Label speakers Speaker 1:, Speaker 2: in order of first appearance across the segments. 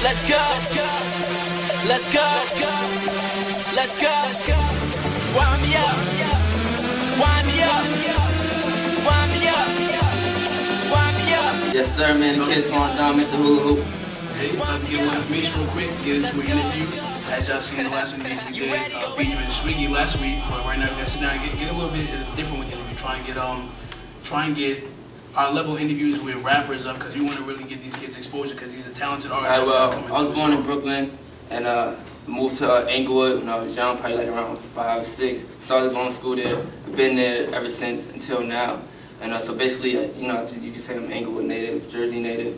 Speaker 1: Let's go. Let's go. Let's go. Wind me up. Wind me up. Wind me up. Wind me up.
Speaker 2: Yes, sir, man. The kid's Twon Don, Mr. Hula Hoop.
Speaker 3: Hey, about to give a little information real quick, get into an interview. As y'all seen the last interview we did, featuring Swiggy last week, but right now we're gonna sit down and get a little bit different with the interview. Try and get our level interviews with rappers up, because we want to really get these kids exposure, because he's a talented artist.
Speaker 2: I was born in Brooklyn and moved to Englewood when I was young, probably like around 5 or 6. Started going to school there. I've been there ever since until now. And so basically, you can say I'm Englewood native, Jersey native.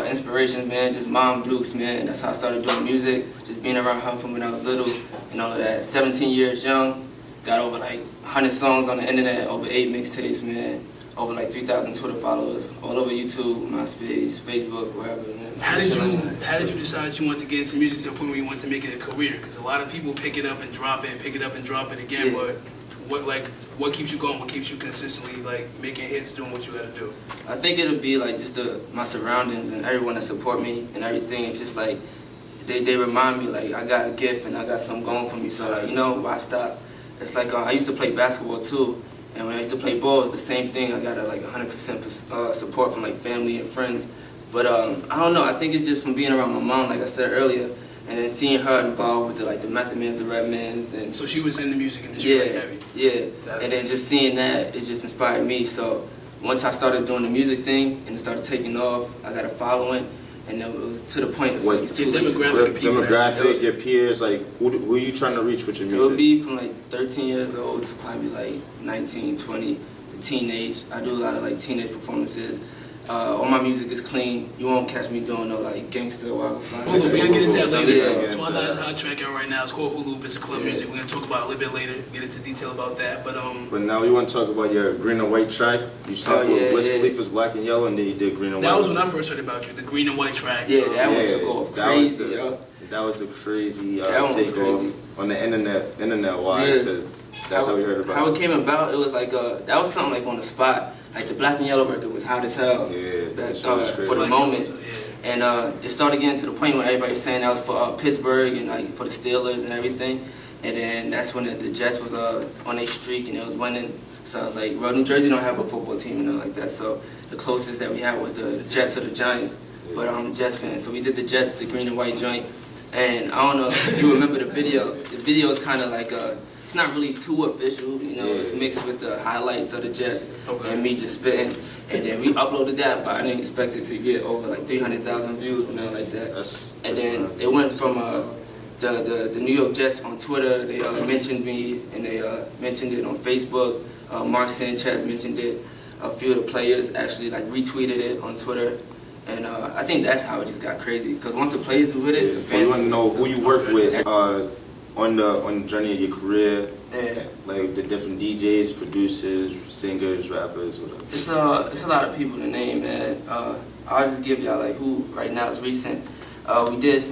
Speaker 2: Inspirations, man, just mom blues, man. That's how I started doing music, just being around her from when I was little and all of that. 17 years young, got over like 100 songs on the internet, over 8 mixtapes, man. Over like 3,000 Twitter followers, all over YouTube, MySpace, Facebook, wherever, man.
Speaker 3: How did you decide that you wanted to get into music to the point where you wanted to make it a career? Because a lot of people pick it up and drop it, pick it up and drop it again,
Speaker 2: yeah.
Speaker 3: But what keeps you going? What keeps you consistently like making hits, doing what you got to do?
Speaker 2: I think it'll be like just my surroundings and everyone that support me and everything. It's just like they remind me like I got a gift and I got something going for me. So like, why stop? It's like I used to play basketball too, and when I used to play ball, it's the same thing. I got like 100% support from like family and friends. But I don't know. I think it's just from being around my mom, like I said earlier. And then seeing her involved with the Method Mans, the Red Mans, and
Speaker 3: so she was in the music industry,
Speaker 2: yeah,
Speaker 3: like heavy.
Speaker 2: Yeah. And then just seeing that, it just inspired me. So once I started doing the music thing and it started taking off, I got a following, and it was to the point. It's like it's too late.
Speaker 4: Demographic, your peers, like who are you trying to reach with your music?
Speaker 2: It would be from like 13 years old to probably like 19, 20, teenage. I do a lot of like teenage performances. All my music is clean. You won't catch me doing no like gangster wildfire.
Speaker 3: We're gonna get into that later.
Speaker 2: Yeah.
Speaker 3: Twon Don's hot track out right now. It's called Hula Hoop. It's a club music. We're gonna talk about it a little bit later. Get into detail about that. But
Speaker 4: now we want to talk about your green and white track. You sampled Wiz Khalifa's Black and Yellow, and then you did green and white.
Speaker 3: That was when I first heard about you. The green and white track.
Speaker 2: Yeah, that one took off crazy.
Speaker 4: That was a crazy takeoff on the internet wise, because that's how we heard about it.
Speaker 2: How it came about, it was like that was something like on the spot. Like the Black and Yellow record was hot as hell for the moment, and it started getting to the point where everybody was saying that was for Pittsburgh and like for the Steelers and everything, and then that's when the Jets was on their streak and it was winning. So I was like, well, New Jersey don't have a football team and nothing like that, so the closest that we had was the Jets or the Giants. But I'm a Jets fan, so we did the Jets, the green and white joint, and I don't know if you remember the video. The video is kind of like it's not really too official, it's mixed with the highlights of the Jets and me just spitting. And then we uploaded that, but I didn't expect it to get over like 300,000 views and nothing like that. And then it went from the New York Jets on Twitter, they mentioned me, and they mentioned it on Facebook. Mark Sanchez mentioned it. A few of the players actually like retweeted it on Twitter. And I think that's how it just got crazy. Because once the players were with it, the fans...
Speaker 4: You want to know who you worked with on the journey of your career, like the different DJs, producers, singers, rappers, whatever.
Speaker 2: It's a lot of people to name, man. I'll just give y'all like who right now is recent. We did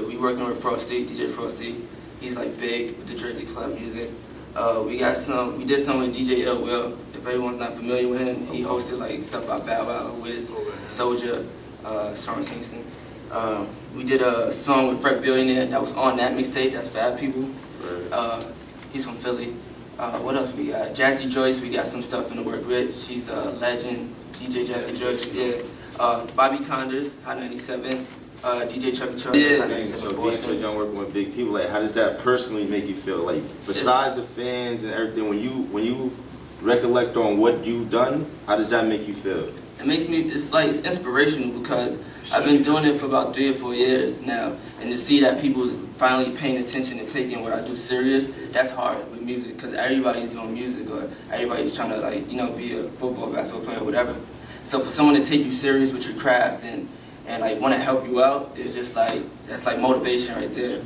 Speaker 2: we working with Frosty, DJ Frosty. He's like big with the Jersey club music. We did some with DJ Ill Will. If everyone's not familiar with him, he hosted like stuff by Bow Wow, Wiz, Soldier, Sean Kingston. We did a song with Freck Billionaire that was on that mixtape. That's Fab People. He's from Philly. What else we got? Jazzy Joyce. We got some stuff in the work with. She's a legend. DJ Jazzy Joyce. Yeah. Bobby Condors, Hot 97. DJ Chucky Charles.
Speaker 4: Yeah. So being so young, working with big people, like how does that personally make you feel? Like besides the fans and everything, when you recollect on what you've done, how does that make you feel?
Speaker 2: It makes me, it's inspirational because I've been doing it for about 3 or 4 years now, and to see that people's finally paying attention and taking what I do serious, that's hard with music, because everybody's doing music or everybody's trying to like, be a football, basketball player, whatever. So for someone to take you serious with your craft and like want to help you out, it's just like, that's like motivation right there.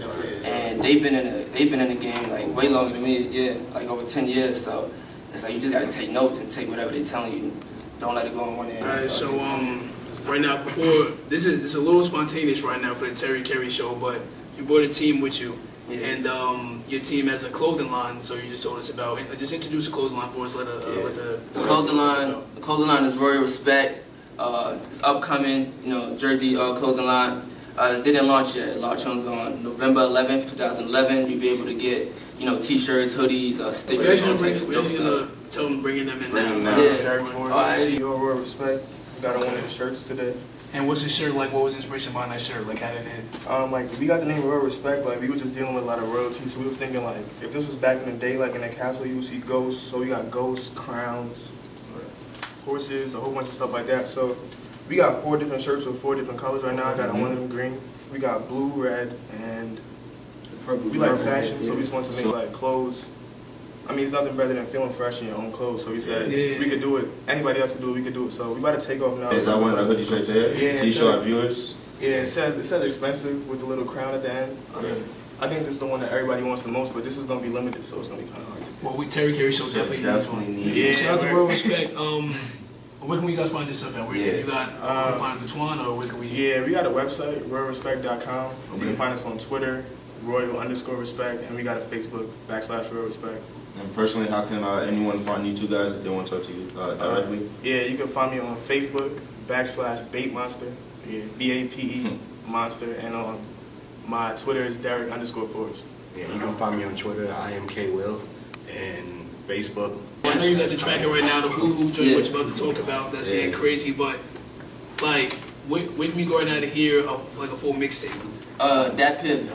Speaker 2: And they've been in the game like way longer than me, like over 10 years, so it's like you just got to take notes and take whatever they're telling you. Just don't let it go on one end.
Speaker 3: Alright, so right now, it's a little spontaneous right now for the Terry Kerry Show, but you brought a team with you, and your team has a clothing line. So you just told us about. Just introduce the clothing line for us.
Speaker 2: The clothing line is Royal Respect. It's upcoming, Jersey clothing line. It didn't launch yet. It launches on November 11th, 2011. You'll be able to get, you know, t-shirts, hoodies, stickers, all types of dope stuff.
Speaker 3: Tell them bringing them in
Speaker 4: now.
Speaker 2: Yeah.
Speaker 5: CEO Royal Respect. Got on one of the shirts today.
Speaker 3: And what's the shirt like? What was the inspiration behind that shirt? Like, how did it?
Speaker 5: Like, we got the name Royal Respect. Like, we were just dealing with a lot of royalty, so we was thinking like, if this was back in the day, like in a castle, you would see ghosts. So we got ghosts, crowns, horses, a whole bunch of stuff like that. So we got 4 different shirts with 4 different colors right now. I got one of them green. We got blue, red, and purple. We like fashion, so we just want to make like clothes. I mean, it's nothing better than feeling fresh in your own clothes. So we said we could do it. Anybody else could do it. We could do it. So we about to take off now.
Speaker 4: Is that one of the hoodies right there?
Speaker 5: Yeah.
Speaker 4: Can you show our viewers?
Speaker 5: Yeah, it says expensive with the little crown at the end. I mean, I think this is the one that everybody wants the most, but this is gonna be limited, so it's gonna be kind of hard to.
Speaker 3: Well, we Terry Kerry Show definitely need.
Speaker 5: Yeah.
Speaker 3: Shout out to Royal Respect. Where can we guys find this stuff at? Where you got find it to Twon, or where can we?
Speaker 5: Yeah, we got a website, royalrespect.com. You can find us on Twitter, Royal_Respect, and we got a Facebook / Royal Respect.
Speaker 4: And personally, how can anyone find you two guys if they want to talk to you directly?
Speaker 5: Yeah, you can find me on Facebook / Monster, yeah, BAPE Monster, and on my Twitter is Derek_Forrest.
Speaker 6: Yeah, you can find me on Twitter, I am K Will, and Facebook.
Speaker 3: I know you got the tracker right now, the hula hoop joint, what you're about to talk about. That's getting crazy, but like, where can we go right now to hear like a full mixtape?
Speaker 2: Dat Pip.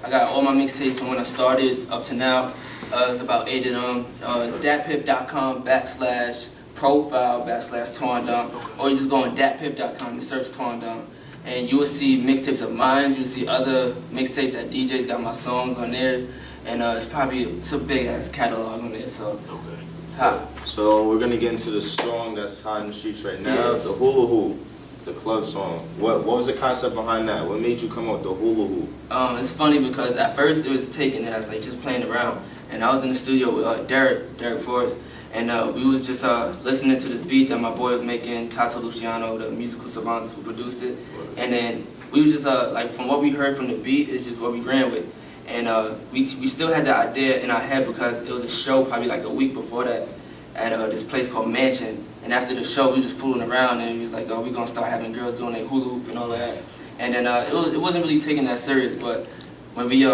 Speaker 2: I got all my mixtapes from when I started up to now. It's about 8 of them. It's datpip.com /profile /Twon Don. Or you just go on datpip.com and search Twon Don. And you will see mixtapes of mine. You'll see other mixtapes that DJs got my songs on theirs. And it's a big ass catalog on there. So it's hot.
Speaker 4: So we're gonna get into the song that's hot in the streets right now, the hula hoop, the club song. What was the concept behind that? What made you come up with the hula hoop?
Speaker 2: It's funny because at first it was taken as like just playing around. And I was in the studio with Derek Forrest, and we was just listening to this beat that my boy was making, Tato Luciano, the musical savants who produced it. And then we was just like, from what we heard from the beat, it's just what we ran with. And we still had the idea in our head because it was a show probably like a week before that at this place called Mansion. And after the show, we was just fooling around, and we was like, oh, we're gonna start having girls doing their hula hoop and all that. And then it wasn't really taken that serious, but when we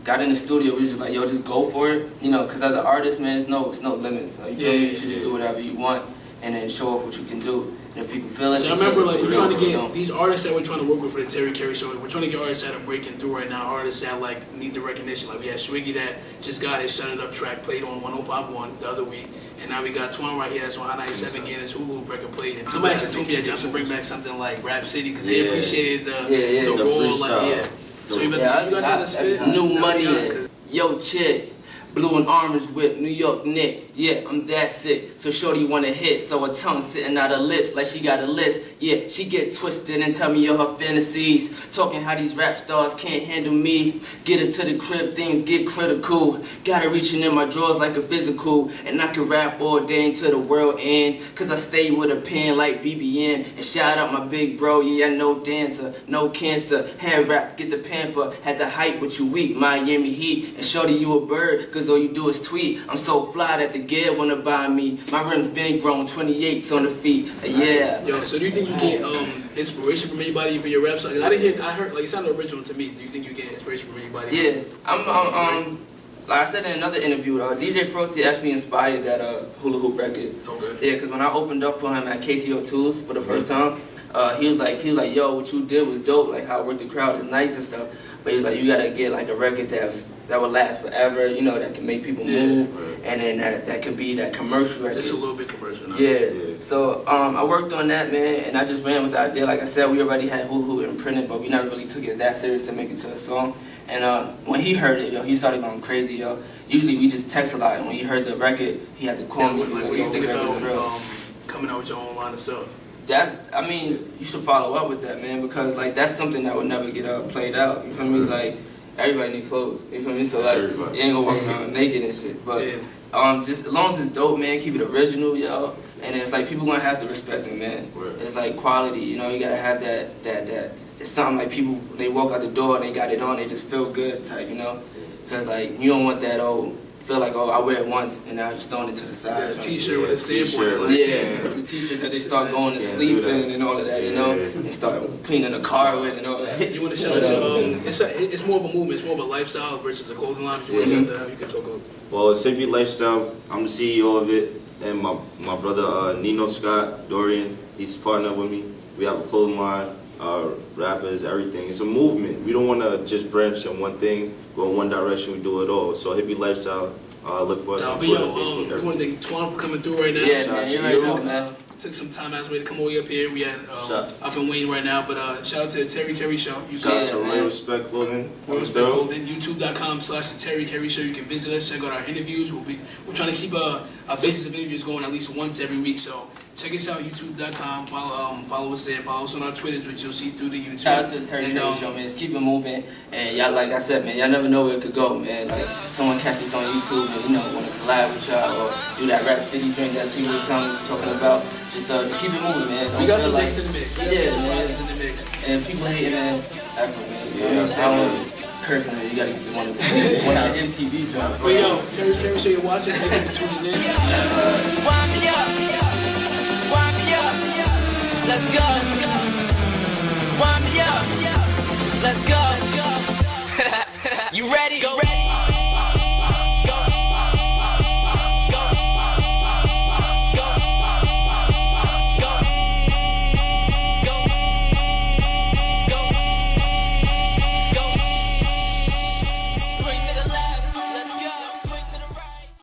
Speaker 2: got in the studio, we was just like, yo, just go for it, you know, because as an artist, man, it's no limits. You feel me? You should just do whatever you want and then show off what you can do. And if people feel it,
Speaker 3: I remember like we're trying to get these artists that we're trying to work with for the Terry Kerry Show. We're trying to get artists that are breaking through right now, artists that like need the recognition. Like we had Swiggy that just got his Shut It Up track played on 105.1 the other week, and now we got Twon right here that's on I-97 getting his Hulu record played. And somebody actually told me that y'all should bring back something like Rap City because they appreciated the role. Like so you guys had to spit
Speaker 2: new money. Yo, chick, blue and orange whip, New York Nick. Yeah, I'm that sick. So shorty wanna hit, so her tongue sitting out her lips like she got a list. Yeah, she get twisted and tell me all her fantasies. Talking how these rap stars can't handle me. Get into the crib, things get critical. Gotta reaching in my drawers like a physical. And I can rap all day until the world end. Cause I stay with a pen like BBN. And shout out my big bro, yeah, no dancer, no cancer. Hand rap, get the pamper. Had the hype, but you weak, Miami Heat. And shorty, you a bird, cause all you do is tweet. I'm so fly that the gear wanna buy me. My rims been grown, 28s on the feet. Yeah.
Speaker 3: Yo, so do you think you get inspiration from anybody for your rap song? I heard like it sounded original to me. Do you think you get inspiration from anybody?
Speaker 2: Yeah, I'm like I said in another interview, DJ Frosty actually inspired that hula hoop record.
Speaker 3: Okay.
Speaker 2: Yeah, because when I opened up for him at KCO2's for the first time, he was like, yo, what you did was dope. Like how I worked the crowd is nice and stuff. But he's like, you gotta get like a record that will last forever. You know, that can make people move, and then that could be that commercial record.
Speaker 3: Just a little bit commercial. Now.
Speaker 2: Yeah. So I worked on that, man, and I just ran with the idea. Like I said, we already had hula hoop imprinted, but we never really took it that serious to make it to a song. And when he heard it, yo, he started going crazy, yo. Usually we just text a lot, and when he heard the record, he had to call me.
Speaker 3: What do you think about coming out with your own line of stuff?
Speaker 2: I mean, you should follow up with that, man, because like that's something that would never get played out. You feel me? Like everybody need clothes. You feel me? So like you ain't gonna walk around naked and shit. But just as long as it's dope, man, keep it original, yo. And it's like people gonna have to respect it, man. It's like quality, you know. You gotta have that. It's something like people, they walk out the door and they got it on, they just feel good type, you know. Because like you don't want that old feel like, oh, I wear it once and now I just throwing it to the side.
Speaker 3: A t-shirt with a stamp on it. Like,
Speaker 2: the t-shirt that they start going to sleep in and all of that, you know? They start cleaning the car with and all that.
Speaker 3: You want to shout out your, it's more of a movement, it's more of a lifestyle versus a clothing line. If you want to shout that out, you can talk about it.
Speaker 4: Well, it's Hippie Lifestyle. I'm the CEO of it. And my brother Nino Scott Dorian, he's partnered with me. We have a clothing line, rappers, everything. It's a movement. We don't want to just branch on one thing, go in one direction. We do it all. So Hippie Lifestyle. Look for us on Twitter, Facebook, everything.
Speaker 3: We want to thank Twon for coming through right now.
Speaker 2: Yeah, man, you're right now, man.
Speaker 3: Took some time out of his way to come all the way up here. We had up in Wayne right now, but shout out to the Terry Kerry Show.
Speaker 4: Shout out to Real Respect Clothing.
Speaker 3: Real Respect Clothing. YouTube.com/the Terry Kerry Show. You can visit us, check out our interviews. We're trying to keep a basis of interviews going at least once every week. So check us out, YouTube.com. Follow us there. Follow us on our Twitters, which you'll see through the YouTube.
Speaker 2: Shout out to the Terry Kerry Show, man. Just keep it moving. And y'all, like I said, man, y'all never know where it could go, man. Like someone catch this on YouTube and want to collab with y'all or do that Rap City drink that people was talking about. Just keep it moving, man.
Speaker 3: We got some mix in the mix. In the mix.
Speaker 2: And people hating, man. Effort, man. Yeah, I don't cursing, man. You gotta get the one of the MTV joints.
Speaker 3: But yo, Terry Kerry Show, you're watching. Thank you for tuning in.
Speaker 1: Wind me up. Wind me up. Let's go.